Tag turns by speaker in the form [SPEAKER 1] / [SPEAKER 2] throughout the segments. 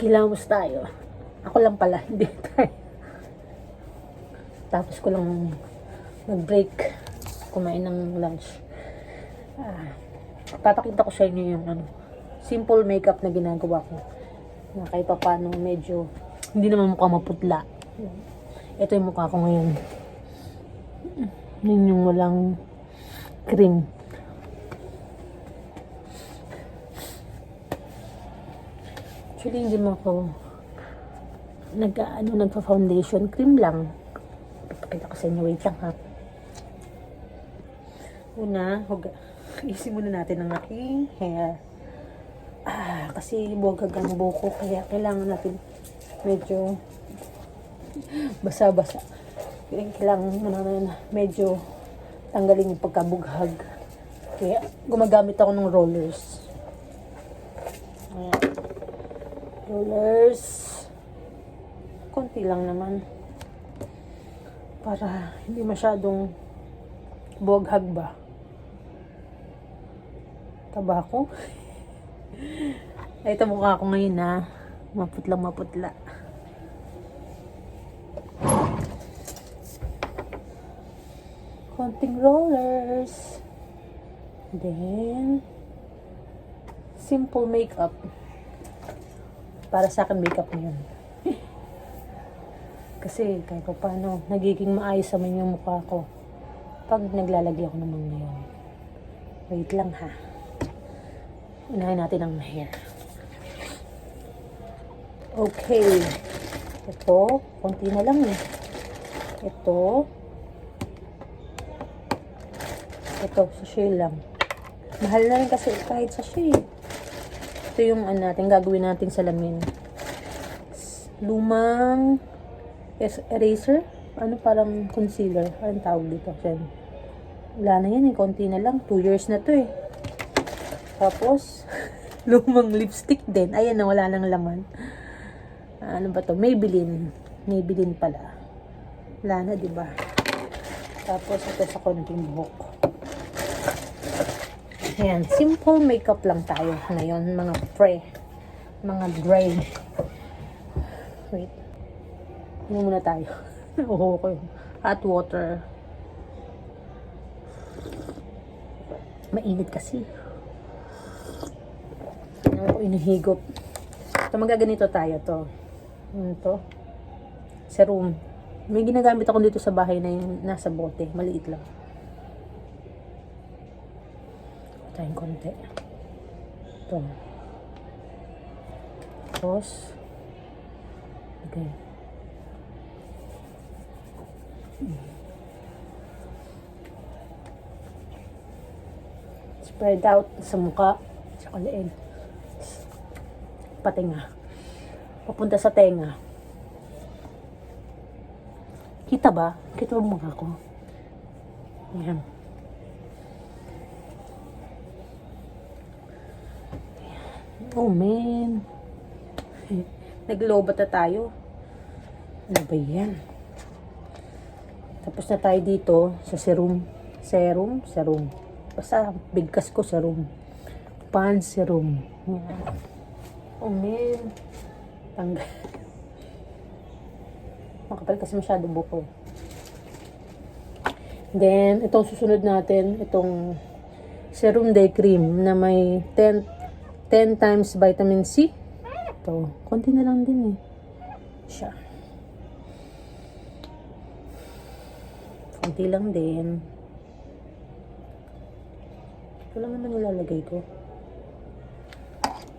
[SPEAKER 1] Hilamos tayo. Ako lang pala, hindi tayo. Tapos ko lang mag-break, kumain ng lunch. Papakita ko sa inyo yung simple makeup na ginagawa ko. Na kahit pa paano medyo hindi naman mukha maputla. Ito yung mukha ko ngayon. Yun yung walang cream. Actually, hindi mo ako nagpa-foundation cream lang. Papakita ko sa inyo. Wait lang ha. Una, isin muna natin ang aking hair. Kasi buwag ang buko. Kaya kailangan natin medyo basa-basa. Kailangan na medyo tanggalin yung pagkabughag. Kaya gumagamit ako ng rollers. Ayan. Rollers. Konti lang naman. Para hindi masyadong bughag ba. Tabako. Ito mukha ko ngayon na maputla. Konting rollers. Then, simple makeup. Para sa akin, makeup na yun. Kasi, kahit pa paano, nagiging maayos naman yung mukha ko. Pag naglalagay ako naman ngayon. Wait lang ha. Unahin natin ang hair. Okay. Ito, konti na lang eh. Ito, sachet lang. Mahal na rin kasi kahit sachet. Ito yung natin, gagawin natin salamin. Lumang eraser. Parang concealer. Anong tawag dito? Wala na yan eh. Konti na lang. 2 years na to eh. Tapos, lumang lipstick din. Ayan na, wala nang laman. Ano ba to? Maybelline. Maybelline pala. Wala na, diba? Tapos, ito sa konting buhok. Ayan, simple makeup lang tayo ngayon, mga dry. Wait. Ano muna tayo? Okay. Hot water. Mainit kasi. Ako inahigop. So, magaganito tayo to. Ito. Serum. May ginagamit ako dito sa bahay na yung nasa bote. Maliit lang. Tayong konti. Ito. Tapos, okay. Spread out sa mukha, sa leeg. Patinga. Papunta sa tenga. Kita ba? Kita mo mukha ko? Ayan. Oh man. Naglobat na tayo. Ano ba yan? Tapos na tayo dito sa serum. Serum. Basta bigkas ko serum. Pond serum. Oh man. Tanggal. Makapal kasi masyado buko. Then, itong susunod natin, itong serum day cream na may 10 times vitamin C. Ito. Konti na lang din eh. Siya. Konti lang din. Ito lang naman nilalagay ko.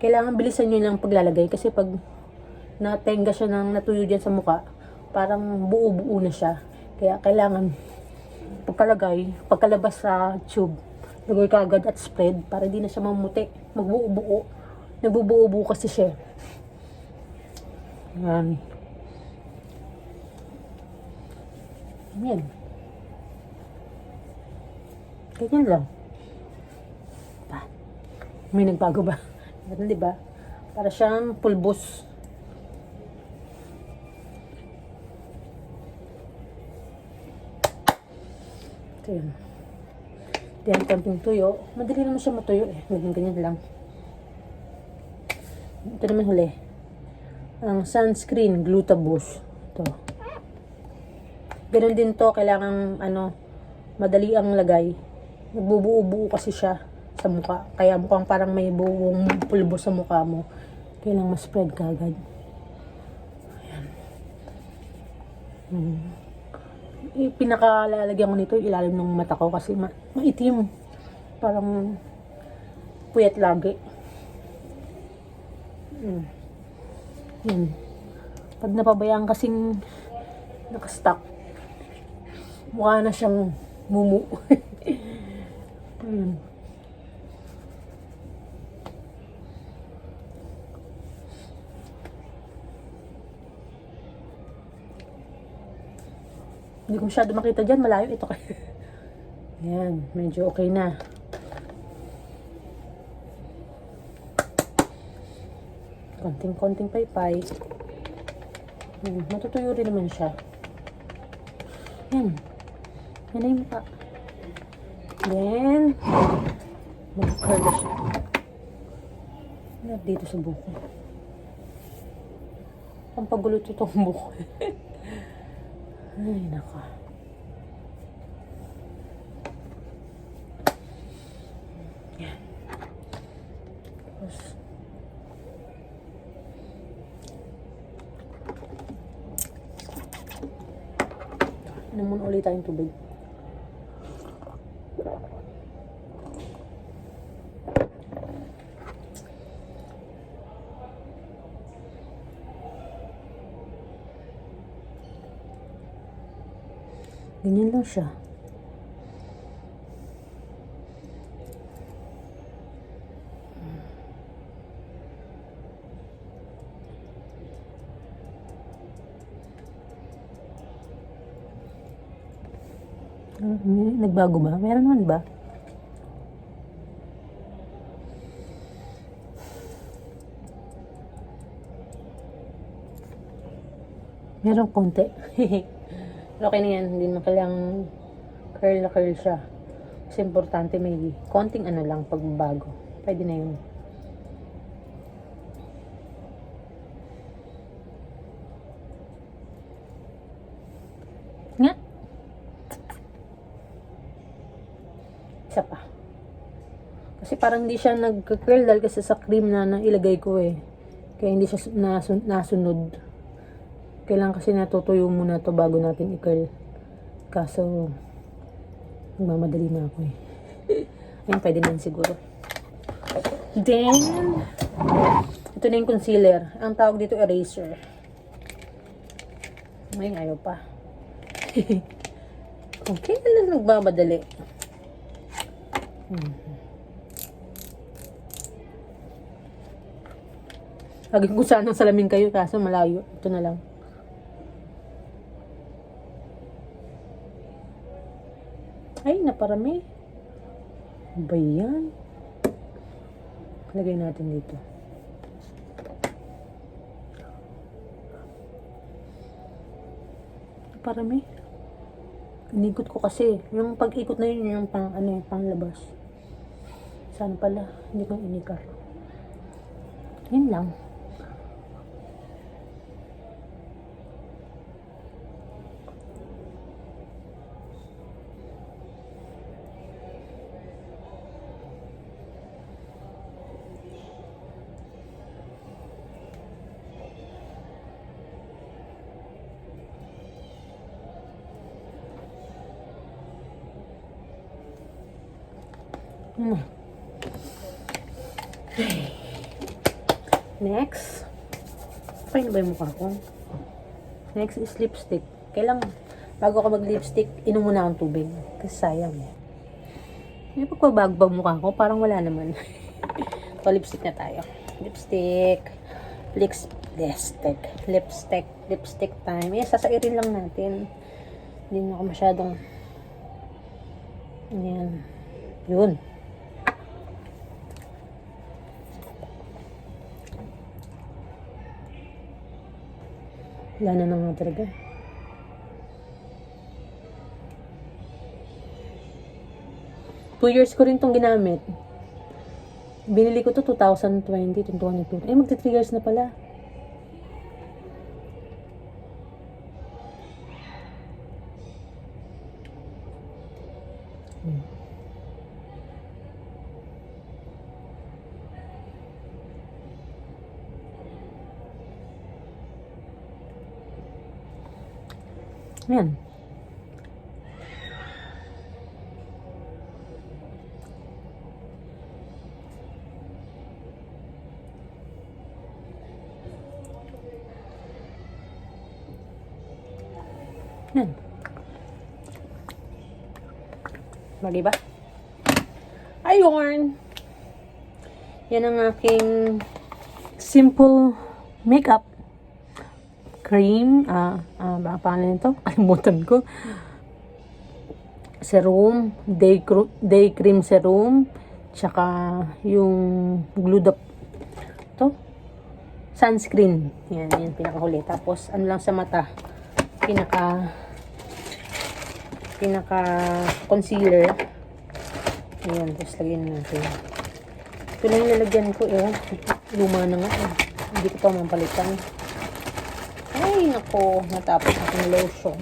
[SPEAKER 1] Kailangan bilisan nyo lang paglalagay kasi pag natenga siya ng natuyo dyan sa mukha, parang buo-buo na siya. Kaya kailangan pagkalabas sa tube, lagay ka agad at spread para di na siya mamuti. Magbuo-buo. Nagbubuo-buo kasi siya. Yan. Yan. Ganyan lang. May nagbago ba? Ganun, di ba? Para siyang pulbos. Ito yun. Diyan konting tuyo. Madali naman siya matuyo eh. Ganyan lang. Ito naman huli. Ang sunscreen, Glutaboost. Ito. Ganun din to, kailangan madali ang lagay. Nagbubuo-buo kasi siya sa mukha. Kaya mukhang parang may buong pulbo sa mukha mo. Kailangan ma-spread ka agad. Ayan. Pinakalalagyan ko nito ilalim ng mata ko kasi maitim. Parang puyat lagi. Yan. Pag napabayaan kasing nakastock, mukha na siyang mumu. Ayan. Hindi ko masyado makita dyan, malayo ito kayo. Ayan, medyo okay na. Konting-konting paypay. Matutuyo rin naman siya. Yan. Yan na yung mukha. Then, mag-curl siya. Yan, dito sa buko. Pampagulo ito itong buko. Ay, naka. Yan. Tapos, ano muna ulit tayong tubig. Ganyan lang siya. Nagbago ba? Meron naman ba? Meron konti. Okay na yan. Hindi na kailangang curl na curl siya. Kasi importante may konting lang pagbabago. Pwede na yun. Nga. Isa pa. Kasi parang hindi siya nag-curl dahil kasi sa cream na ilagay ko eh. Kaya hindi siya nasunod. Kailangan kasi natutuyo muna to bago natin i-curl. Kaso, nagmamadali na ako eh. Ayun, pwede na siguro. Then, ito na yung concealer. Ang tawag dito, eraser. Ngayon, ayaw pa. Okay, na nagmamadali. Lagi ko sanang salamin kayo, kaso malayo. Ito na lang. Ay, naparami. Ba yan? Lagay natin dito. Naparami. Inikot ko kasi. Yung pag-ikot na yun, yung panglabas. Saan pala? Hindi ko inikar. Yun lang. Next. Okay na ba yung mukha ko? Next is lipstick. Kailangan, bago ka mag-lipstick, inom muna akong tubig. Kasi sayang eh. May pagpabago ba mukha ko? Parang wala naman. So, lipstick na tayo. Lipstick. Lipstick time. Eh, sasairin lang natin. Hindi na ako masyadong ayan. Yun. Wala na nga talaga. Two years ko rin tong ginamit. Binili ko to 2020, 2022. Eh, magti 3 years na pala. Yan. Yan. Bagay ba? Ayun. Yan ang aking simple makeup cream. Baka pangalan nito? Kalimutan ko. Serum. Day cream serum. Tsaka yung glued up. Ito. Sunscreen. Yan. Yan. Pinakahuli. Tapos, ano lang sa mata. Pinaka concealer. Ayan, tapos lagyan natin. Ito na yung nalagyan ko eh. Luma na nga eh. Hindi ko pa mapalitan. Ay, nako. Natapos aking lotion.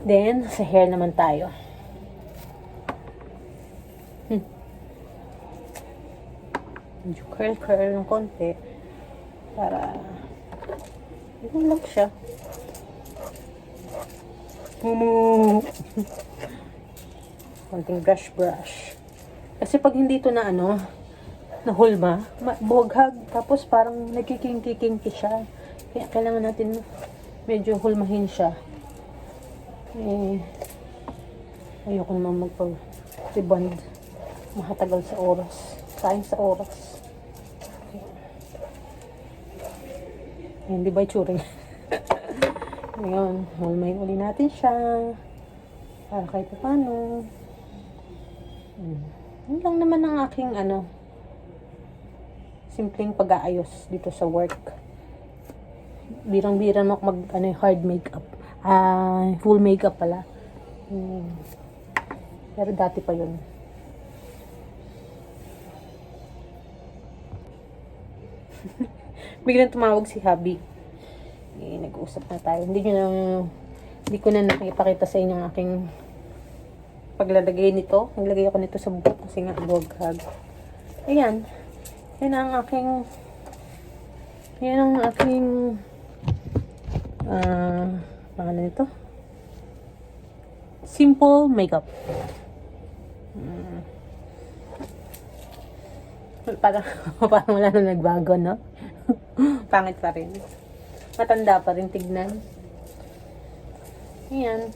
[SPEAKER 1] Then, sa hair naman tayo. Medyo curl ng konti. Para yun lang siya. Konting brush. Kasi pag hindi ito na nahulma, buhaghag, tapos parang nagkikinki siya. Kaya kailangan natin medyo hulmahin siya. Ayoko naman magpa-rebond. Mahatagal sa oras. Sayang sa oras. Ayan, di ba itsura niya? Ngayon, hulmahin uli natin siya. Para kahit paano. Yun lang naman ang aking simpleng pag-aayos dito sa work. Birang-birang ako hard makeup. Full makeup pala. Pero dati pa yun. Biglang tumawag si Habi. Nag-uusap na tayo. Hindi ko na nakipakita sa inyo ang aking paglalagay nito. Naglagay ako nito sa buhok kasi nga buhaghag. Ayan. Yan ang aking pangalan nito. Simple makeup. Parang wala na nagbago, no? Pangit pa rin. Matanda pa rin tignan. Ayan.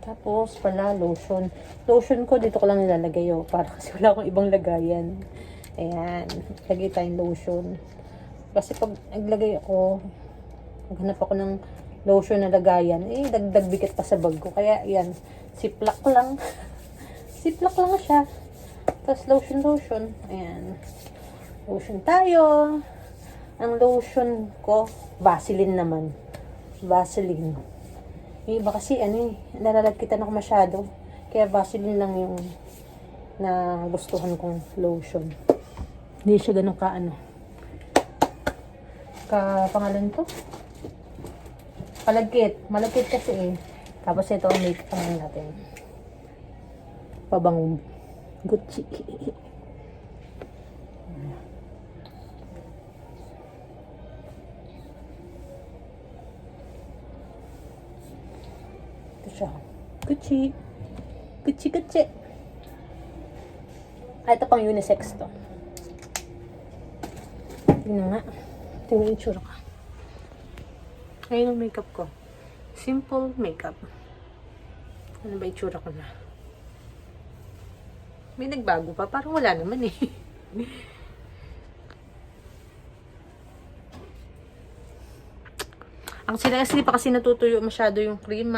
[SPEAKER 1] Tapos pala lotion. Lotion ko dito ko lang nilalagay para kasi wala akong ibang lagayan. Ayan, lagay tayong lotion. Kasi pag naglagay ako, maghanap ako ng lotion na lagayan, dagdag bigat pa sa bag ko. Kaya ayan, siplak lang. Siplak lang siya. Tapos lotion. Ayan. Lotion tayo. Ang lotion ko, Vaseline naman. Vaseline. Yung iba kasi nalalagkitan ako masyado. Kaya Vaseline lang yung na gustuhan kong lotion. Hindi siya ganun pangalan to? Malagkit kasi Tapos ito ang make natin. Pabangong Gucci. Ito siya. Gucci. Ito pang unisex to. Tingnan nga. Tingnan yung itsura ko. Ayun ang makeup ko. Simple makeup. Ano ba itsura ko na? May nagbago pa. Parang wala naman Ang sila kasi pa kasi natutuyo masyado yung cream.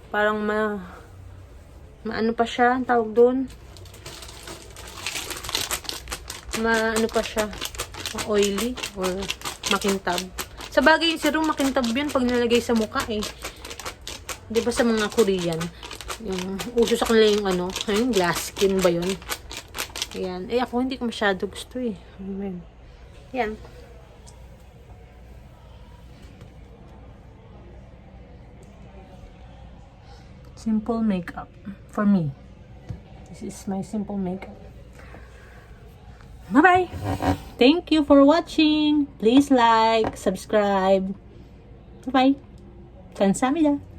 [SPEAKER 1] Parang maano pa siya. Ang tawag doon. Maano pa siya. Oily or makintab. Sa bagay, yung serum makintab yun pag nilagay sa mukha eh. Di ba sa mga Korean? Yung uso sa kanila yung ano, ayun, glass skin ba yun? Ayan. Eh ako hindi ko masyado gusto eh. Ayan. Ayan. Simple makeup for me. This is my simple makeup. Bye-bye! Thank you for watching. Please like, subscribe. Bye-bye. 감사합니다.